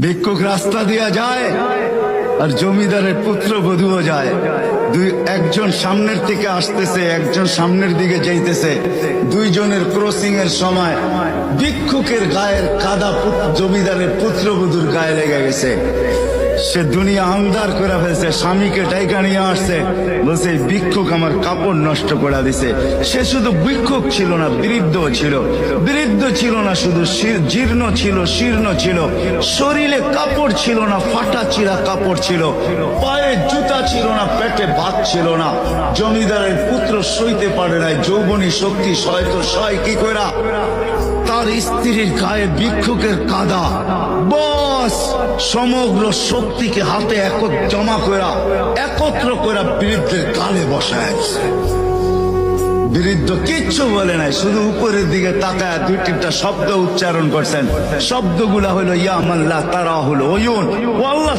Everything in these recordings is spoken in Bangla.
ভিক্ষুক রাস্তা দিয়া যায় আর জমিদারের পুত্রবধূও যায়। একজন সামনের থেকে আসতেছে, একজন সামনের দিকে যাইতেছে। দুইজনের ক্রসিং এর সময় ভিক্ষুকের গায়ের কাদা জমিদারের পুত্রবধূর গায়ে লেগে গেছে। সে দুনিয়া আন্দার করে ফেলছে, স্বামীকে টাইকা নিয়ে আসছে, বলছে ভিক্ষুক আমার কাপড় নষ্ট করে দিছে। সে শুধু ভিক্ষুক ছিল না, বৃদ্ধ ছিল। বৃদ্ধ ছিল না শুধু, জীর্ণ ছিল, শীর্ণ ছিল, শরীরে কাপড় ছিল না, ফাটা চিরা কাপড় ছিল, পায়ে জুতা ছিল না, পেটে ভাত ছিল না। জমিদারের পুত্র সইতে পারে নাই, যৌবনী শক্তি সয় তো সয় কি কইরা তার স্ত্রীর গায়ে ভিক্ষুকের কাদা, বস সমগ্র শক্তিকে হাতে জমা করা একত্র করা বৃদ্ধের গালে বসায়। বৃদ্ধ কিচ্ছু বলে নাই, শুধু উপরের দিকে তাকায় দুই তিনটা শব্দ উচ্চারণ করছেন। শব্দগুলা হলো ইয়া মাল্লাহ, তারা হলো ওয়ুন, ও আল্লাহ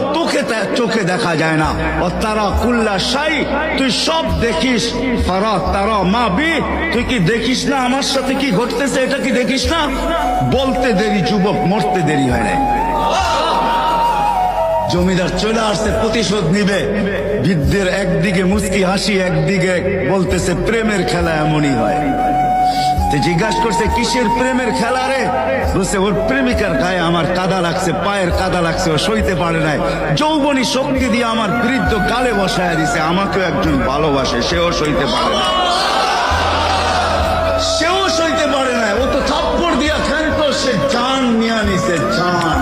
চোখে দেখা যায় না, ও তারা কুল্লা শাই, তুই সব দেখিস, ফারা তারা মা বি, তুই কি দেখিস না আমার সাথে কি ঘটতেছে, এটা কি দেখিস না? বলতে দেরি যুবক, মরতে দেরি হয় না। জমিদার চলে আসছে, প্রতিশোধ নিবে। বৃদ্ধের একদিকে মুস্কি হাসি, একদিকে বলতেছে প্রেমের খেলা এমনই হয়। জিজ্ঞাসা করছে কিসের প্রেমের খেলা রে? বলছে ওর প্রেমিকার গায়ে আমার কাদা লাগছে, পায়ের কাদা লাগছে, ও সইতে পারে নাই, যৌবনী শক্তি দিয়ে আমার বৃদ্ধ গালে বসায় দিছে। আমাকেও একজন ভালোবাসে, সেও সইতে পারে না, সেও সইতে পারে না। ও তো থাপ্পড় দিয়া খেলতো, সে জান নিয়ে নিছে, জান।